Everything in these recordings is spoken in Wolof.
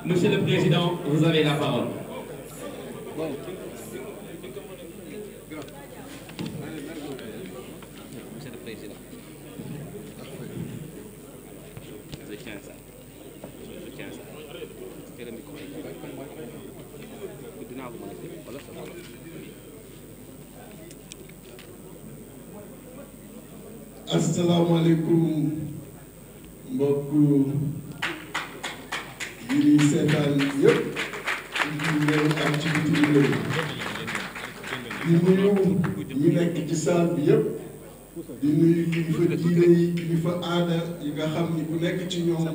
Monsieur le Président, vous avez la parole. Monsieur le Président. Je tiens ça. Je tiens ça. Quel est le micro? Asalaamaaleykum mbokku yi ñuy seetaan yëpp ci réew ak ci bitim réew di nuyu ñu nekk ci salle bi yëpp di nuyu kilifa diine yi kilifa aada yi nga xam ni ku nekk ci ñoom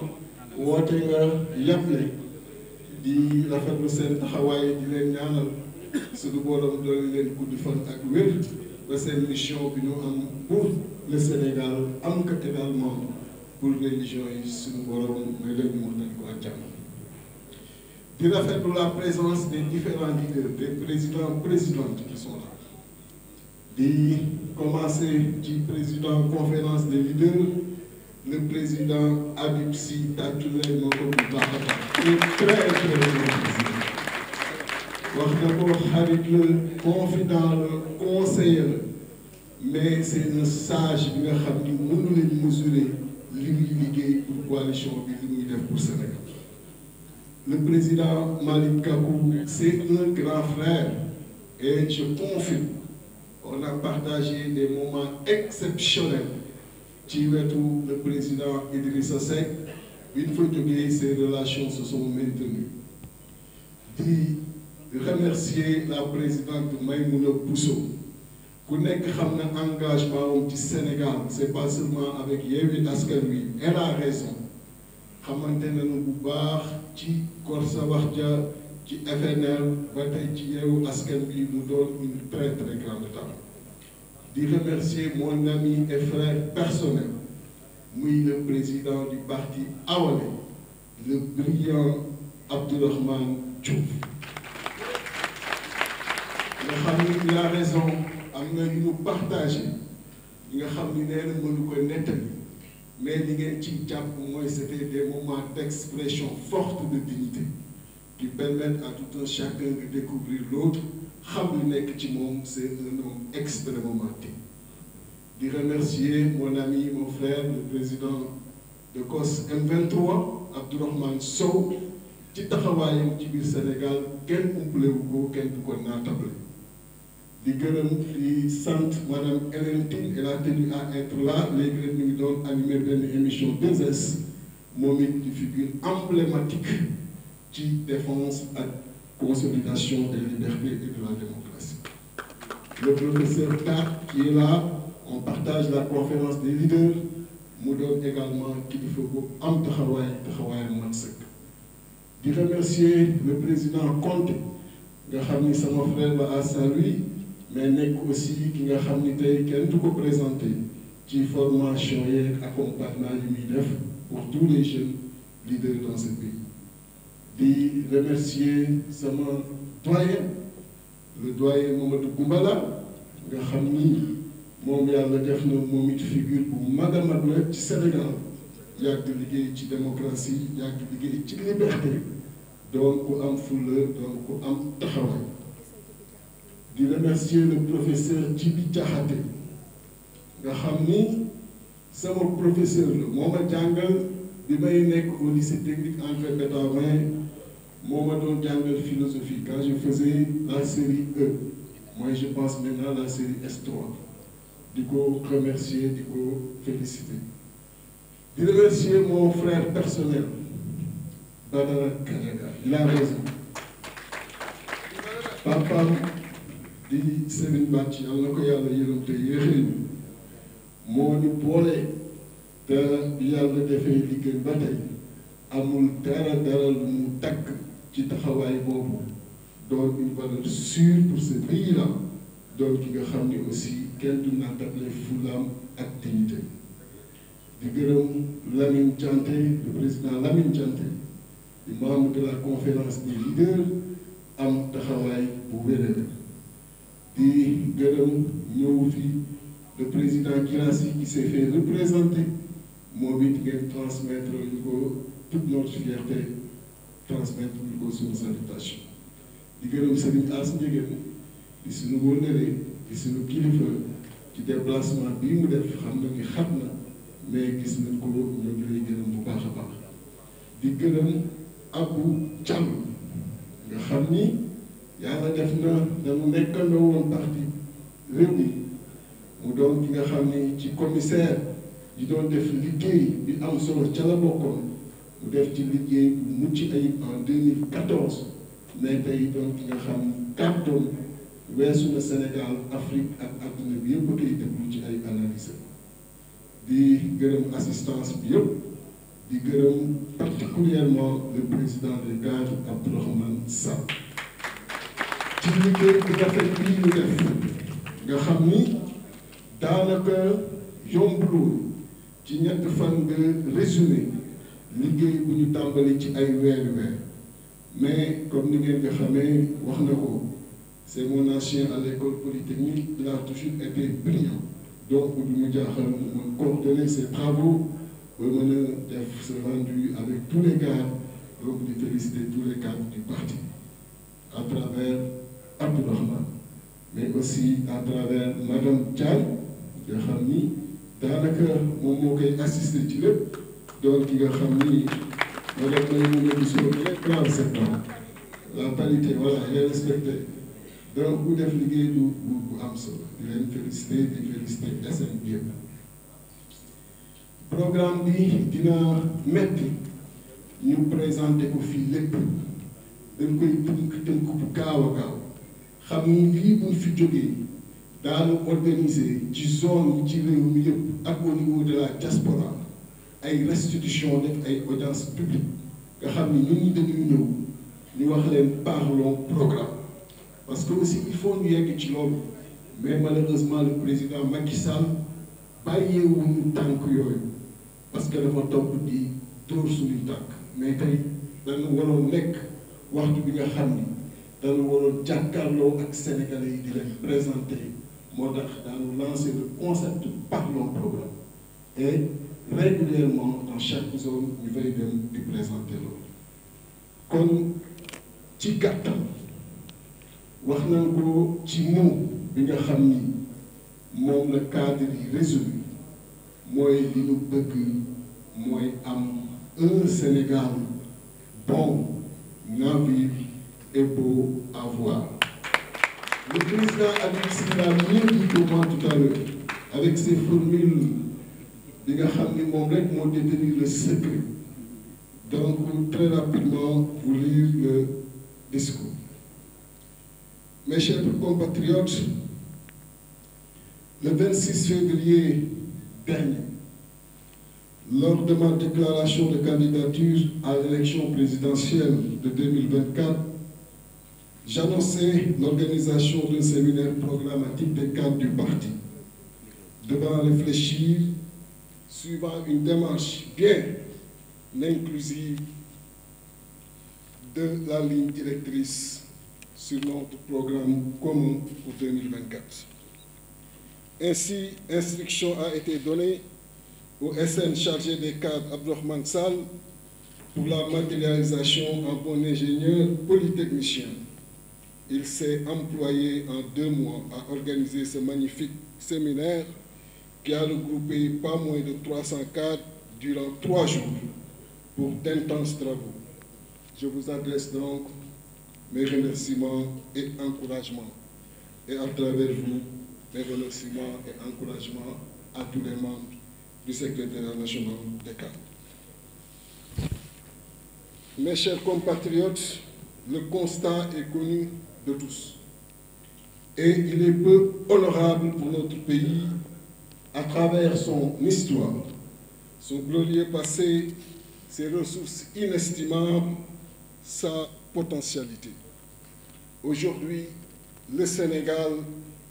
woote nga yàble di rafetlu seen taxawaay di leen ñaanal suñu borom doon leen gudd fan ak wér ba seen mission bi ñu am pour le Sénégal am ko également pour religion yi suñu borom may leen ñu mën ko ak jàmm di rafetlu la présence des différents leaders des présidentes qui sont là di commencer ci président conférence des leaders le président Habib Sy Tatoulé moo ko bu baax a baax très wax na ko xarit la confident la conseiller mais c'est un sage bi nga xam ni mënu leen mesurer li muy liggéey pour coalition bi li muy def pour Sénégal le président Malick Gakou c'est un grand frère et je confirme on a partagé des moments exceptionnels ci wetu le président Idrissa Seck bi ñu fa jógee ces relations se sont maintenues di remercier la présidente Maïmouna Bousso ku nekk xam na engagement am ci Sénégal c'est pas seulement avec Yewwi Askan Wi elle a raison xamante nañu bu baax ci Korsa wax ja ci FNL ba tey ci Yewwi Askan Wi mu doon une très très grande dame di remercier mon ami et frère personnel muy le président du parti Awalé le brillant Abdourahmane Diouf nga xam ni il a raison am na yu ñu partagé yi nga xam ni nee na mënu ko nettali mais li ngeen ci jàpp mooy c'était des moments d'expression forte de dignité qui permettent à tout un chacun de découvrir l'autre xam li nekk ci moom c'est un homme extrêmement digne di remercier mon ami mon frère le président de COS M23 Abdourahmane Sow ci taxawaayam ci biir Sénégal kenn umpalewu ko kenn du ko naatable di gërëm di sant madame Hélène Tine elle a tenu à être là léegi rek ñu ngi doon animer benn émission 2S moom it di figure emblématique ci défense ak consolidation des libertés et de la démocratie le professeur Tat qui est là on partage la conférence des leaders mu doon également kilifa bu am taxawaay mat sëkk di remercier le président Conté nga xam ni sama frère la à Saint-Louis mais nekk aussi ki nga xam ni tey kenn du ko présenté ci formation yeeg accompagnement yi muy def pour tous les jeunes leaders dans ce pays di remercier sama doyen le doyen Mamadou Goumbala nga xam ni moom yàlla def na moom it figure bu mag a mag la ci Sénégal yàgg liggéey ci démocratie yàgg liggéey ci liberté doon ku am fulla doon ku am taxawaay di remercier le professeur Djibi Diakhaté nga xam ni sama professeur la moo ma jàngal bi may nekk au lycée technique André Pétavin moo ma doon jàngal philosophie quand je faisais la série E moi je pense maintenant la série S3 di ko remercier di ko féliciter di remercier mon frère personnel Badara Kadiaga il a raison papaam di Serigne Bàcc yàlla na ko yàlla yërëm te yéexee ñu moo ñu boole te yàlla defee liggéey ba tey amul dara lu mu takk ci taxawaay boobu doon une valeur sûre pour ce pays-là doon ki nga xam ni aussi kenn du naatable fulaam ak dignité di gërëm Lamine Dianté le président Lamine Dianté di membre de la conférence des leaders am taxawaay bu wéré di gërëm ñëw fi le président Guirassy qui s'est fait représenter moom it ngeen transmettre ñu ko toute notre fierté transmettre ko suñu salutation di gërëm Serigne As Ndiéguène di suñu wóllëre di suñu kilifa ci déplacement bii mu def xam na ni xat na mais gis nañ ko ñoo ngi lay gërëm bu baax a baax di gërëm Abou Thiam nga xam ni yàlla def na dañu nekkandoo woon parti Rewmi mu doon ki nga xam ni ci commissaire di doon def liggéey bi am solo ca la bokkoon mu def ci liggéey bu mucc ayib en 2014 mais tey doon ki nga xam ni kàddoom weesu na Sénégal Afrique ak adduna bi yëpp koy déglu ci ay analyse di gërëm assistance bi yëpp di gërëm particulièrement le président des cadres Abdourahmane Sall ci liggéey bu rafet bii ñu def nga xam ni daanaka yombulul ci ñett fan nga résumé liggéey bu ñu tàmbali ci ay weer mais comme ni ngeen nga xamee wax na ko c'est mon ancien à l'école polytechnique il a toujours été brillant donc du mu jaaxal mu mën coordonner ses travaux ba mën a def ce rendu avec tous les cadres donc di féliciter tous les cadres du parti à travers Abdourahmane mais aussi à travers madame Diagne nga xam ni daanaka moom moo koy assister ci lépp donc ki nga xam ni madame may mu ngi sur le plan 7 ans la parité voilà elle est respectée donc bu def liggéey bu am solo di leen féliciter di féliciter SN bi yëpp programme bi dina metti ñu présenter ko fii lépp dañ koy tënk bu gaaw a gaaw xam ni lii buñ fi jógee daanu organiser ci zone yi ci réew mi yëpp ak au niveau de la diaspora ay restitution def ay audience publique nga xam ni ñun ñi dañuy ñëw ñu wax leen parlons programme parce que aussi il faut ñu yegg ci loolu mais malheureusement le président Macky Sall bàyyeewuñu tànk yooyu parce que dafa topp di dóor suñuy tànk mais tey dañu waroon nekk waxtu bi nga xam ni dañu waroon jàkkaarloo ak sénégalais yi di leen présenter moo tax dañu lancer le concept parlons programme et régulièrement dans chaque zone ñu fay dem di présenter loolu kon ci gàttal wax nañ ko ci mot bi nga xam ni moom la cadre yi résumé mooy li ñu bëgg mooy am un Sénégal bon à vivre et beau à voir. Le président Habib Sy l'a mieux dit que moi tout à l'heure avec ses formules bi nga xam ni moom rek moo détenir le secret donc très rapidement pour lire le discours. Mes chers compatriotes, le 26 février dernier, lors de ma déclaration de candidature à l'élection présidentielle de 2024, j'annonçais l'organisation d'un séminaire programmatique des cadres du parti, devant réfléchir suivant une démarche bien inclusive de la ligne directrice sur notre programme commun pour 2024. Ainsi, instruction a été donnée au SN chargé des cadres Abdourahmane Sall pour la matérialisation en bon ingénieur polytechnicien. Il s'est employé en 2 mois à organiser ce magnifique séminaire qui a regroupé pas moins de 300 cadres durant 3 jours pour d'intenses travaux. Je vous adresse donc mes remerciements et encouragements, et à travers vous, mes remerciements et encouragements à tous les membres du secrétariat national des cadres. Mes chers compatriotes, le constat est connu de tous, et il est peu honorable pour notre pays, à travers son histoire, son glorieux passé, ses ressources inestimables, sa potentialité. Aujourd'hui, le Sénégal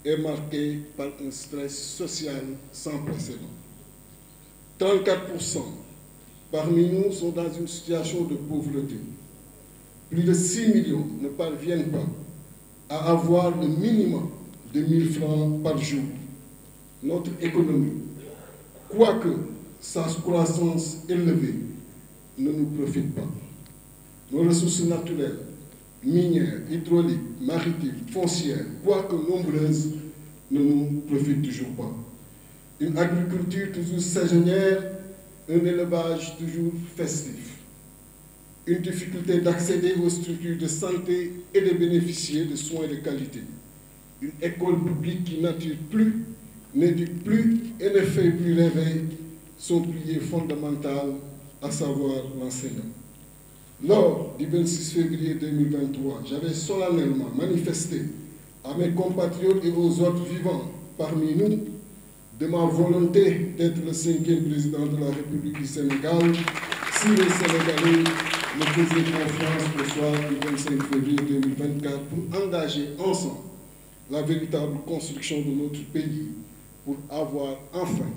est marqué par un stress social sans précédent. 34% parmi nous sont dans une situation de pauvreté. Plus de 6 millions ne parviennent pas à avoir le minimum de 1 000 francs par jour. Notre économie, quoique sa croissance élevée, ne nous profite pas. nos ressources naturelles, minières, hydrauliques, maritimes, foncières, quoique nombreuses, ne nous profitent toujours pas. Une agriculture toujours saisonnière, un élevage toujours festif. Une difficulté d'accéder aux structures de santé et de bénéficier de soins de qualité. Une école publique qui n'attire plus, n'éduque plus et ne fait plus rêver son pilier fondamental, à savoir l'enseignant. Lors du 26 février 2023, j'avais solennellement manifesté à mes compatriotes et aux autres vivants parmi nous de ma volonté d'être le 5e président de la République du Sénégal si les Sénégalais me faisaient confiance au soir du 25 février 2024 pour engager ensemble la véritable construction de notre pays pour avoir enfin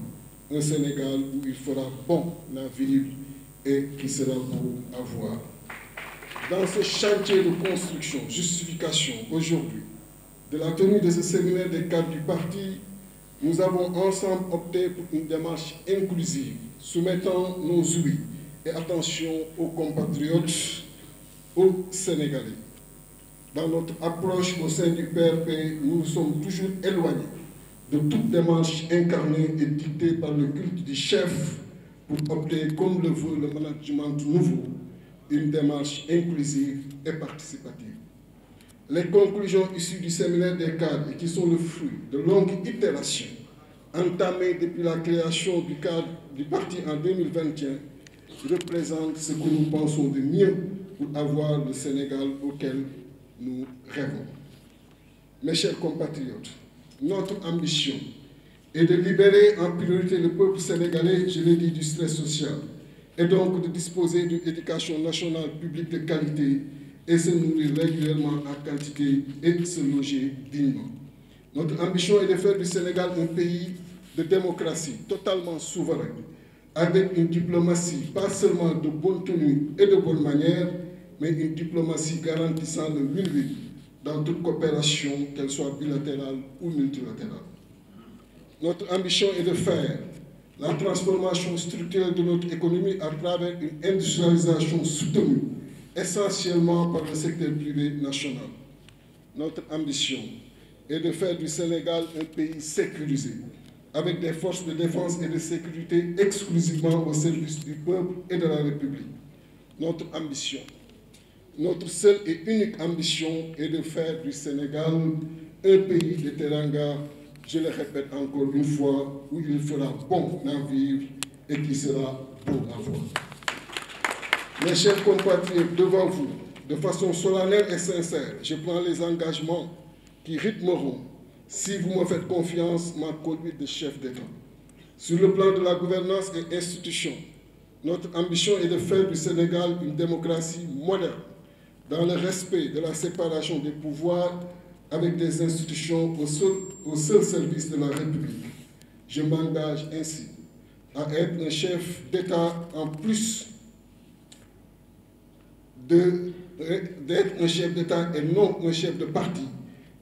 un Sénégal où il fera bon à vivre et qui sera beau à voir. Dans ce chantier de construction, justification aujourd'hui de la tenue de ce séminaire des cadres du parti, nous avons ensemble opté pour une démarche inclusive, soumettant nos ouïes et attention aux compatriotes, aux Sénégalais. Dans notre approche au sein du PRP, nous sommes toujours éloignés de toute démarche incarnée et dictée par le culte du chef pour opter, comme le veut le management nouveau, une démarche inclusive et participative. Les conclusions issues du séminaire des cadres et qui sont le fruit de longues itérations entamées depuis la création du parti en 2021 représentent ce que nous pensons de mieux pour avoir le Sénégal auquel nous rêvons. Mes chers compatriotes, notre ambition est de libérer en priorité le peuple sénégalais, je l'ai dit, du stress social, et donc de disposer d'une éducation nationale publique de qualité et se nourrir régulièrement en quantité et se loger dignement. Notre ambition est de faire du Sénégal un pays de démocratie totalement souverain, avec une diplomatie pas seulement de bonne tenue et de bonne manière, mais une diplomatie garantissant le win-win dans toute coopération, qu'elle soit bilatérale ou multilatérale. Notre ambition est de faire la transformation structurelle de notre économie à travers une industrialisation soutenue, essentiellement par le secteur privé national. Notre ambition est de faire du Sénégal un pays sécurisé, avec des forces de défense et de sécurité exclusivement au service du peuple et de la République. Notre ambition, notre seule et unique ambition est de faire du Sénégal un pays de teranga, je le répète encore une fois, où il fera bon à vivre et qui sera beau à voir. Mes chers compatriotes, devant vous, de façon solennelle et sincère, je prends les engagements qui rythmeront, si vous me faites confiance, ma conduite de chef d'État. Sur le plan de la gouvernance et institution, notre ambition est de faire du Sénégal une démocratie moderne, dans le respect de la séparation des pouvoirs avec des institutions au seul service de la République. Je m'engage ainsi à être un chef d'État en plus d'être un chef d'État et non un chef de parti,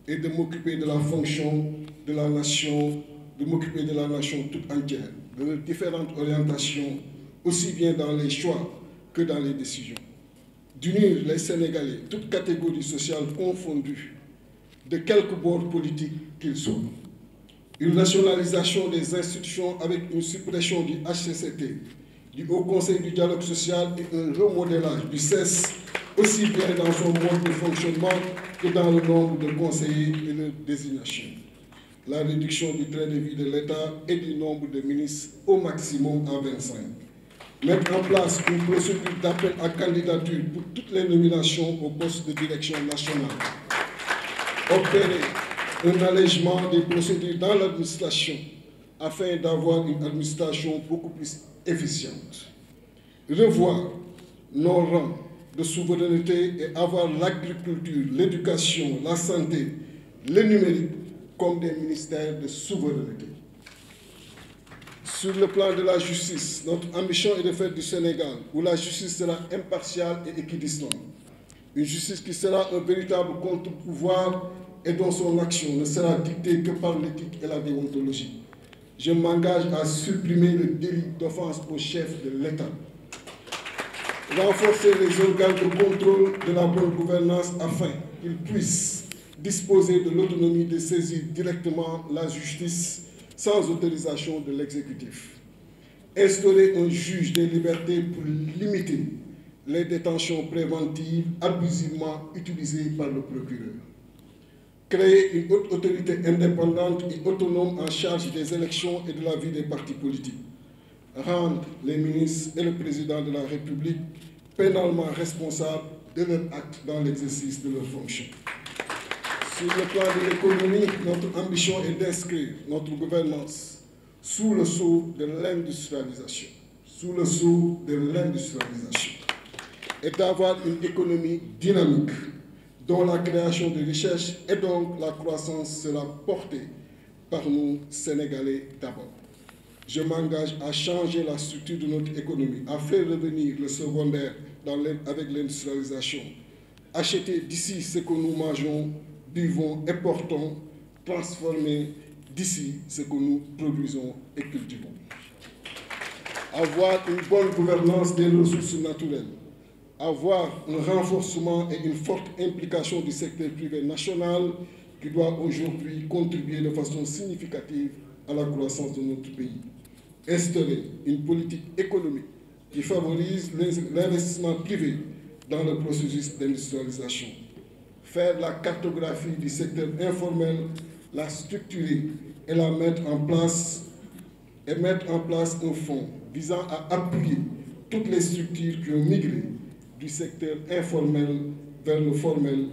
et de m'occuper de la fonction de la nation, de m'occuper de la nation toute entière, de leurs différentes orientations, aussi bien dans les choix que dans les décisions. D'unir les Sénégalais, toutes catégories sociales confondues, de quelque bord politique qu'ils soient. Une nationalisation des institutions avec une suppression du HCCT, du Haut Conseil du dialogue social et un remodélage du CES, aussi bien dans son mode de fonctionnement que dans le nombre de conseillers et leur désignation. La réduction du train de vie de l'État et du nombre de ministres au maximum à 25. Mettre en place une procédure d'appel à candidature pour toutes les nominations au poste de direction nationale. Opérer un allègement des procédures dans l'administration afin d'avoir une administration beaucoup plus efficiente. Revoir nos rangs de souveraineté et avoir l'agriculture, l'éducation, la santé, le numérique comme des ministères de souveraineté. Sur le plan de la justice, notre ambition est de faire du Sénégal où la justice sera impartiale et équidistante. Une justice qui sera un véritable contre-pouvoir et dont son action ne sera dictée que par l'éthique et la déontologie. Je m'engage à supprimer le délit d'offense au chef de l'État. renforcer les organes de contrôle de la bonne gouvernance afin qu'ils puissent disposer de l'autonomie de saisir directement la justice sans autorisation de l'exécutif. Instaurer un juge des libertés pour limiter les détentions préventives abusivement utilisées par le procureur. Créer une haute autorité indépendante et autonome en charge des élections et de la vie des partis politiques. Rendre les ministres et le président de la République pénalement responsables de leurs actes dans l'exercice de leurs fonctions. Sur le plan de l'économie, notre ambition est d'inscrire notre gouvernance sous le sceau de l'industrialisation. Sous le sceau de l'industrialisation. Et d'avoir une économie dynamique dont la création de richesses et donc la croissance sera portée par nous, Sénégalais d'abord. Je m'engage à changer la structure de notre économie, à faire revenir le secondaire avec l'industrialisation, acheter d'ici ce que nous mangeons, buvons et portons, transformer d'ici ce que nous produisons et cultivons. Avoir une bonne gouvernance des ressources naturelles, avoir un renforcement et une forte implication du secteur privé national qui doit aujourd'hui contribuer de façon significative à la croissance de notre pays. Instaurer une politique économique qui favorise l'investissement privé dans le processus d'industrialisation. Faire la cartographie du secteur informel, la structurer et la mettre en place un fonds visant à appuyer toutes les structures qui ont migré du secteur informel vers le formel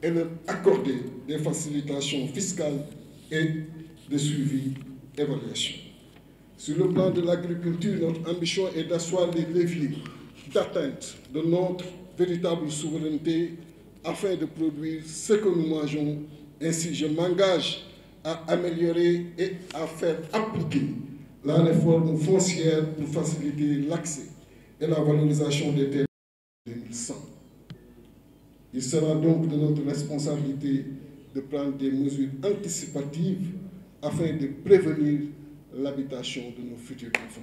et leur accorder des facilitations fiscales et de suivi et évaluation. Sur le plan de l'agriculture, notre ambition est d'asseoir les leviers d'atteinte de notre véritable souveraineté afin de produire ce que nous mangeons. Ainsi, je m'engage à améliorer et à faire appliquer la réforme foncière pour faciliter l'accès et la valorisation des terres en 2100. Il sera donc de notre responsabilité de prendre des mesures anticipatives afin de prévenir l'habitation de nos futurs enfants.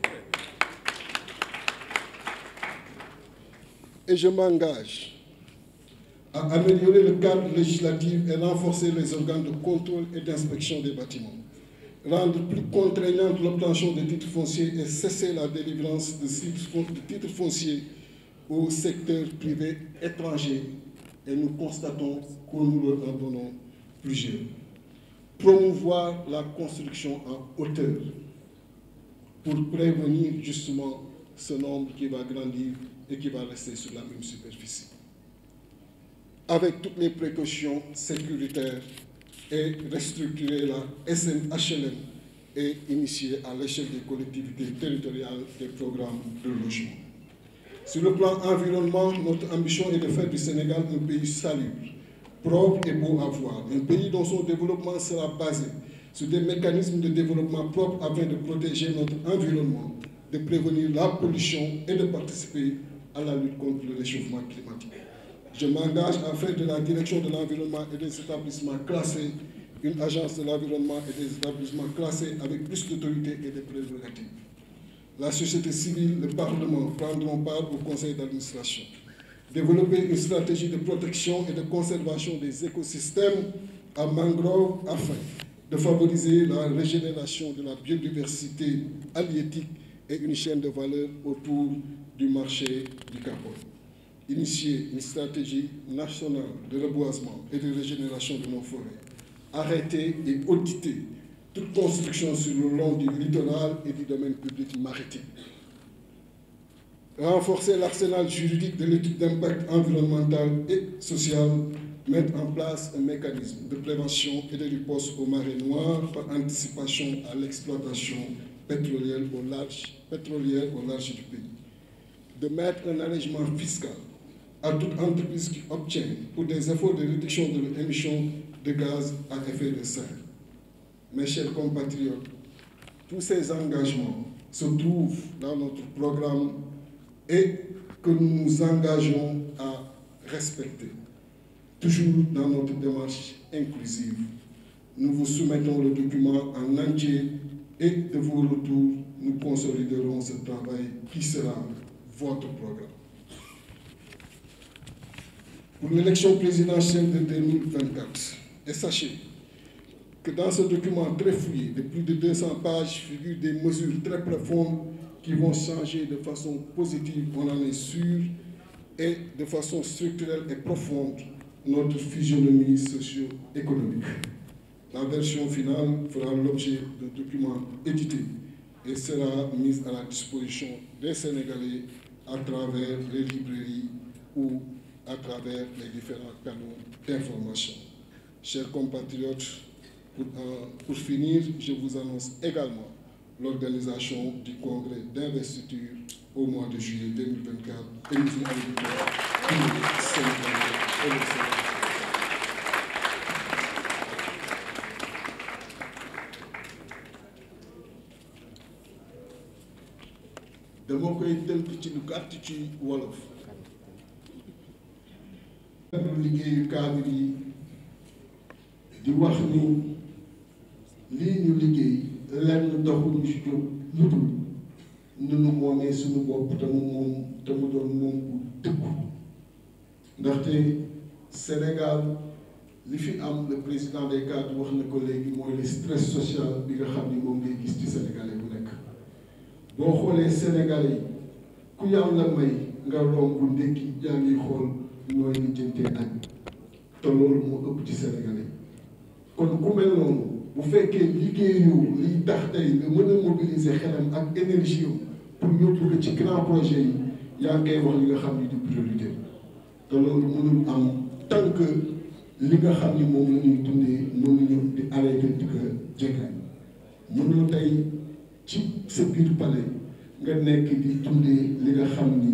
Et je m'engage à améliorer le cadre législatif et renforcer les organes de contrôle et d'inspection des bâtiments, rendre plus contraignante l'obtention de titres fonciers et cesser la délivrance de titres fonciers au secteur privé étranger. Et nous constatons que nous leur en donnons plusieurs. Promouvoir la construction en hauteur pour prévenir justement ce nombre qui va grandir et qui va rester sur la même superficie. Avec toutes les précautions sécuritaires et restructurer la SNHLM et initier à l'échelle des collectivités territoriales des programmes de logement. Sur le plan environnement, notre ambition est de faire du Sénégal un pays salubre, propre et beau à voir, un pays dont son développement sera basé sur des mécanismes de développement propres afin de protéger notre environnement, de prévenir la pollution et de participer à la lutte contre le réchauffement climatique. Je m'engage à faire de la direction de l'environnement et des établissements classés une agence de l'environnement et des établissements classés avec plus d'autorité et de prérogatives. La société civile, le Parlement prendront part au conseil d'administration. Développer une stratégie de protection et de conservation des écosystèmes à mangrove afin de favoriser la régénération de la biodiversité halieutique et une chaîne de valeur autour du marché du carbone. Initier une stratégie nationale de reboisement et de régénération de nos forêts. Arrêter et auditer toute construction sur le long du littoral et du domaine public maritime. Renforcer l'arsenal juridique de l'étude d'impact environnemental et social, mettre en place un mécanisme de prévention et de riposte aux marées noires par anticipation à l'exploitation pétrolière au large du pays. De mettre un allègement fiscal à toute entreprise qui obtient pour des efforts de réduction de l'émission de gaz à effet de serre. Mes chers compatriotes, tous ces engagements se trouvent dans notre programme et que nous nous engageons à respecter, toujours dans notre démarche inclusive. Nous vous soumettons le document en entier et de vos retours, nous consoliderons ce travail qui sera votre programme. pour l'élection présidentielle de 2024. Et sachez que dans ce document très fouillé de plus de 200 pages figurent des mesures très profondes qui vont changer de façon positive, on en est sûr, et de façon structurelle et profonde notre physionomie socio-économique. La version finale fera l'objet d'un document édité et sera mise à la disposition des Sénégalais à travers les librairies ou à travers les différents canaux d'information. Chers compatriotes, pour finir, je vous annonce également l'organisation du congrès d'investiture au mois de juillet 2024 et nous y invitons tous les Sénégalais et les Sénégalais. dama koy tënk ci lu gàtt ci wolof. liggéeyu cadre yi di wax ni lii ñu liggéey lenn doxul ñu ci jóg lu dul nu moomee suñu bopp te mu doon moom bu dëkku ndaxte Sénégal li fi am le président des cadres wax na ko léegi mooy le stress social bi nga xam ni moom ngay gis ci Sénégalais bu nekk. boo xoolee Sénégalais yi ku yàlla may nga romb ndékki yaa ngi xool nooy lijjantee añ te loolu moo ëpp ci Sénégalais kon ku mel noonu bu fekkee liggéeyu liy tax tey nga mën a mobiliser xelam ak énergie pour yóbbu ko ci grand projet yi yaa ngay wax li nga xam ni du priorité te loolu mënul am tant que li nga xam ni moom la ñuy dundee mënuñu di arrêté di ko jege mënul tey ci sa biir palais nga nekk di dundee li nga xam ni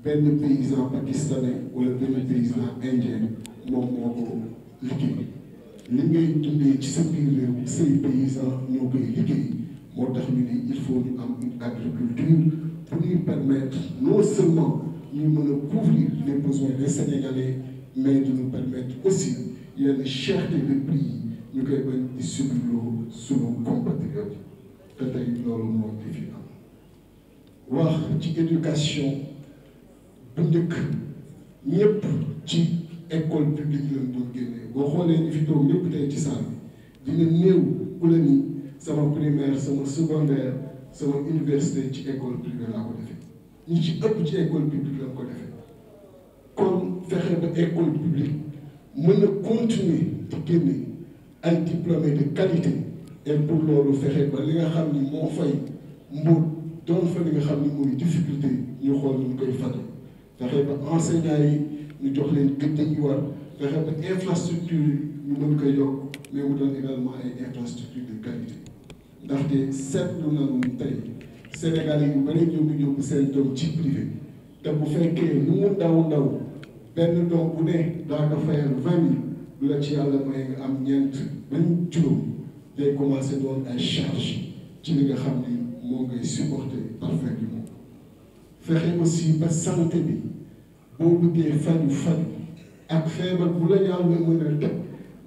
benn paysan pakistanais wala benn paysan indien moom moo ko liggéey li ngay dundee ci sa biir réew say paysan ñoo koy liggéey moo tax ñu ni il faut ñu am une agriculture pour ñu permettre non seulement ñu mën a couvrir les besoins des Sénégalais mais de nous permettre aussi yenn cherté de prix yi ñu koy bañ di subirloo sunu compatriotes te tey loolu moo di fi am wax ci éducation bu njëkk ñëpp ci école publique lañ doon génnee boo xoolee ñu fi toog ñëpp tey ci salle bi dina néew ku la ni sama primaire sama secondaire sama université ci école privée laa ko defee ñi ci ëpp ci école publique lañ ko defee kon fexe ba école publique mën a continuer di génne ay diplômés de qualité et pour loolu fexe ba li nga xam ni moo fay mbóot doon fa li nga xam ni mooy difficulté ñu xool ñu koy faj fexe ba enseignants yi ñu jox leen gëdd yi war fexe ba infrastructure yi ñu mën koy yokk mais mu doon également ay infrastructure de qualité ndaxte seetlu nañu tey Sénégal yi yu bëri ñoo ngi yóbbu seen doom ci privé te bu fekkee lu mu ndaw benn doom bu ne daa ko fayal 20 000 du la ci yàlla may nga am ñeent bañ juróom day commencé doon ay charge ci li nga xam ni moo ngay supporter parfaitement fexe aussi ba santé bi boo bëggee faju ak feebar bu la yàlla mën a teg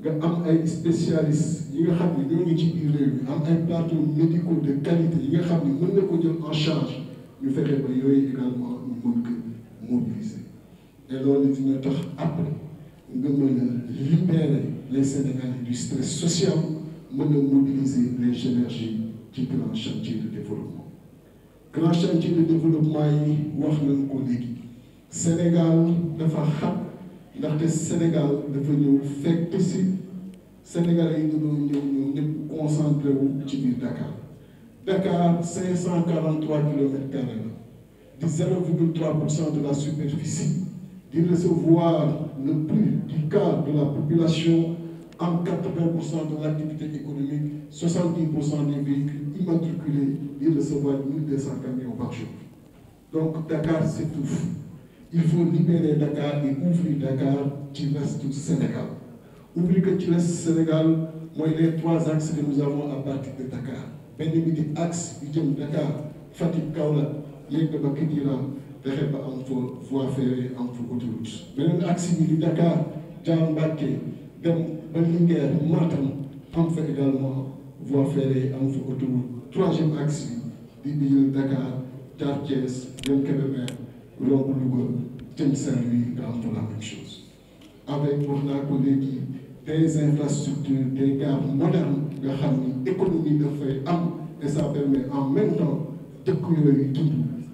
nga am ay spécialistes yi nga xam ne ñoo ngi ci biir réew mi am ay plateaux médicaux de qualité yi nga xam ne mën na ko jël en charge ñu fexe ba yooyu également ñu mën ko mobiliser et loolu dina tax après nga mën a libérer les Sénégalais du stress social mën a mobiliser les énergies ci grand chantier de développement. Grand chantier de développement yi wax nañ ko léegi Sénégal dafa xam ndaxte Sénégal dafa ñëw fekk si Sénégalais yi dañoo ñëw ñëpp concentré wu ci biir Dakar. Dakar 543 kilomètres carrés la di 0,3% de la superficie di recevoir le plus du quart de la population en 80% de l'activité économique 70% des véhicules immatriculés di recevoir 1200 camions par jour. Donc Dakar s'étouffe. Il faut libérer Dakar et ouvrir Dakar ci reste du Sénégal. Ouvrir que ci reste Sénégal mooy les 3 axes que nous avons à partir de Dakar. benn bi di axe bi jëm Dakar Fatick Kaolack yegg ba Kidira fexe ba am fa voie ferrée am fa autoroute. beneen axe bi di Dakar jaar Mbacké dem ba Linguère Matam am fa également voie ferrée am fa autoroute. troisième axe bi di biir Dakar jaar Thiès dem Kébémer romb Louga jëm Saint-Louis nga am fa la même chose. avec wax naa ko léegi des infrastructures des gares modernes nga xam ni économie dafay am et ça permet en même temps dëkk yooyu dund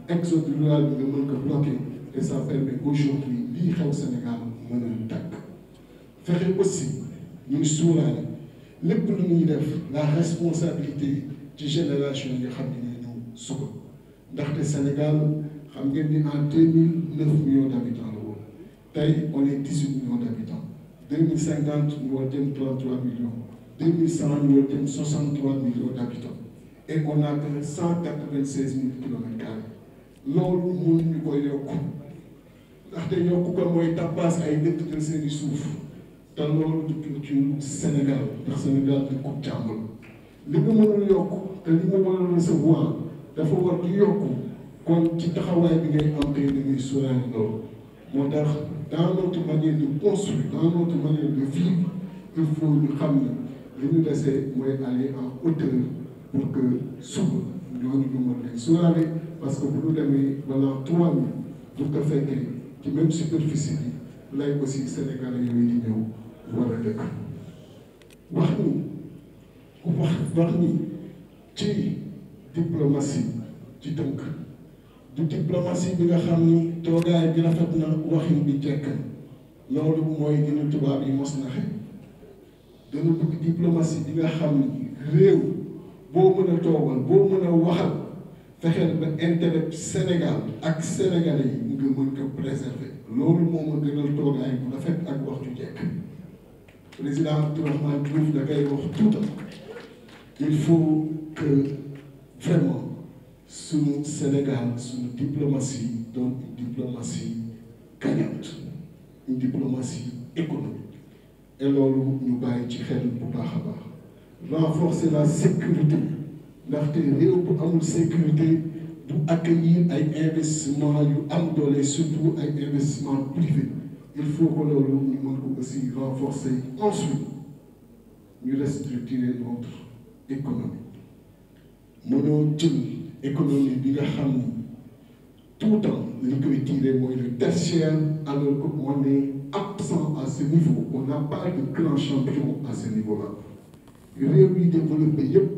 exode rural bi nga mën ko bloquer et ça permet aujourd'hui lii xew Sénégal mën a tàkk fexe aussi ñuy suuraale lépp lu ñuy def la responsabilité ci génération yi nga xam ne ñoo ñëw suba ndaxte Sénégal xam ngeen ni en 2000 9 millions d'habitants la woon tey on est 18 millions d'habitants 2050 ñu war jëm 33 millions 2100 ñu war jëm 63 millions d'habitants et on a que 196 000 kilomètres carrés loolu mënuñu ko yokk ndaxte yokk ko mooy tappaas ay dëkk jël seeni suuf te loolu du culture Sénégal ndax Sénégal di coupe jàmm li nga mënul yokk te li nga mën a recevoir dafa war di yokku kon ci taxawaay bi ngay am tey da ngay sóoraale loolu moo tax dans notre manière de construire dans notre manière de vivre il faut ñu xam ne li ñu desee mooy aller en hauteur pour que suba ñooñu ñu mën leen sóoraale parce que bu ñu demee balaa 3 000 bu ko fekkee ci même superficie bi lay aussi Sénégalais yooyu di ñëw war a dëkk wax ni ci diplomatie ci tënk du diplomatie bi nga xam ni toogaay bi rafet na waxin bi jekk loolu mooy li ñu tubaab yi mos naxe dañu bëgg diplomatie bi nga xam ni réew boo mën a toogal boo mën a waxal fexeel ba intérêt Sénégal ak Sénégalais yi nga mën ko préserver loolu moo ma gënal toogaay bu rafet ak wax ju jekk président Abdourahmane Diouf da koy wax tout le temps il faut que vraiment suñu Sénégal suñu diplomatie doon une diplomatie gagnante une diplomatie économique et loolu ñu bàyyi ci xel bu baax a baax renforcer la sécurité ndaxte réew bu amul sécurité du accueillir ay investissement yu am doole surtout ay investissement privé il faut que loolu ñu mën ko aussi renforcer ensuite ñu restructurer notre économie mënoo jël économie bi nga xam ni tout le temps li koy tiré mooy le tertiaire alors que on est absent à ce niveau on n'a pas de grand champion à ce niveau-là réew yi développé yëpp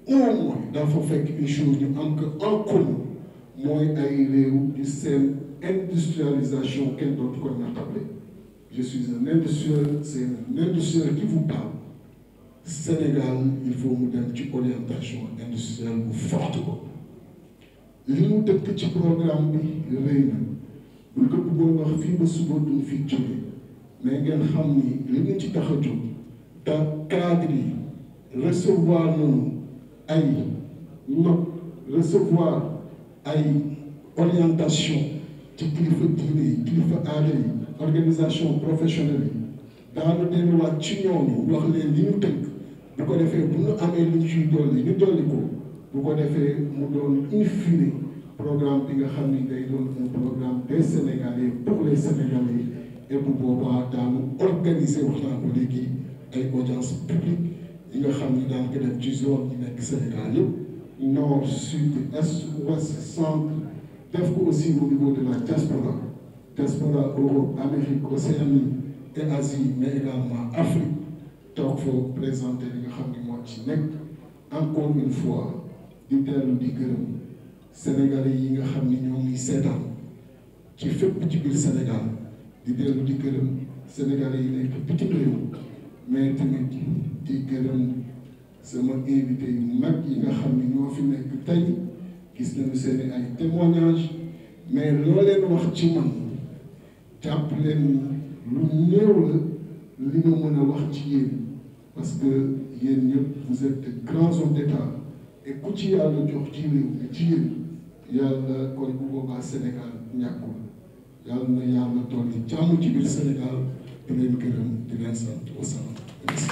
au moins dafa fekk une chose ñu am que en commun mooy ay réew di seen industrialisation kenn dootu ko nattable je suis un industriel c'est un industriel qui vous parle Sénégal il faut mu dem ci orientation industrielle bu forte ko li mu dëkk ci programme bi rëy na bu ko bëggoon wax fii ba suba duñ fi jóge mais ngeen xam ni li ñu ci tax a jóg te cadre yi recevoir nañu ay note recevoir ay orientation ci kilifa diine yi kilifa aada yi organisation professionnelle yi daanu delluwaat ci ñooñu wax leen li ñu tënk bu ko defee bu ñu amee lu ñu ciy dolli ñu dolli ko bu ko defee mu doon in fine programme bi nga xam ni day doon un programme des Sénégalais pour les Sénégalais et bu boobaa daanu organiser wax naa ko léegi ay audience publique yi nga xam ni daan ko def ci zone yi nekk Sénégal yëpp nord sud est ouest centre def ko aussi au niveau de la diaspora Europe Amérique Océanie et Asie mais également Afrique toog foo présenté li nga xam ni moo ci nekk encore une fois di dellu di gërëm Sénégalais yi nga xam ni ñoo ngi seetaan ci fépp ci biir Sénégal di dellu di gërëm Sénégalais yi nekk bitim réew mais tamit di gërëm sama invité yu mag yi nga xam ni ñoo fi nekk tey gis nañu seeni ay témoignages mais loo leen wax ci man jàpp leen lu néew la li ma mën a wax ci yéen parce que yéen ñëpp vous êtes de grands hommes d'État et ku ci yàlla jox ci réew mi ci yéen yàlla kon bu boobaa Sénégal ñàkkul yàlla na yàlla toll ni jàmm ci biir Sénégal di leen gërëm di leen sant wasalaam. Merci.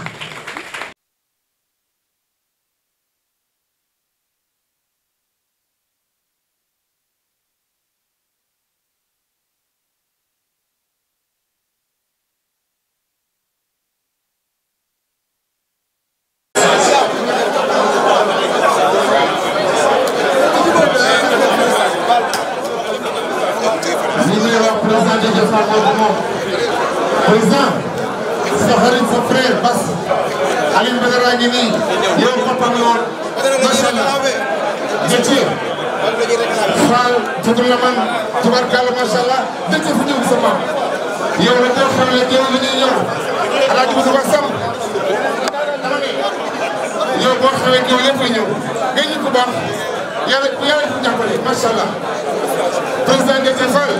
Président frère Bass Aline Badara ngi nii yow papa mi woon macha allah Déthié Fall tudd la man tubarkalla macha allah Déthié fu ñëw sa maam yow la ñoo xam ne yow la ñuy ñëw Alaaji Moussa Sam yow boo xamee yow lépp la ñëw nga ñu ko baax yàlla fu jàppale macha allah président Déthié Fall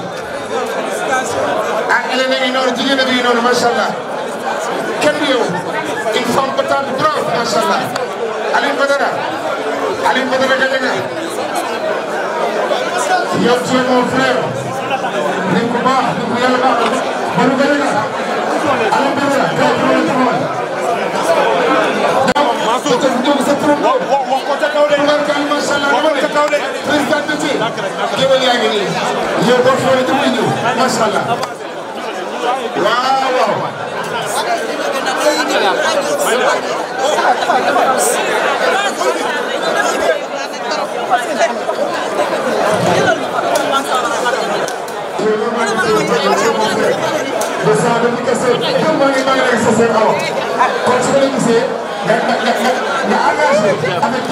ah il est noonu jigéen a ngi noonu macha allah kenn du yow une femme battante brave macha allah Aline Badara Gadiaga yow tu es mon frère nit ku baax nit ku yàlla baax Badou Gadiaga Aline Badara kay président Déthié géwél yaa ngi nii yow boo xoolee ñëpp a ñëw macha allah waaw waaw. nga engagé avec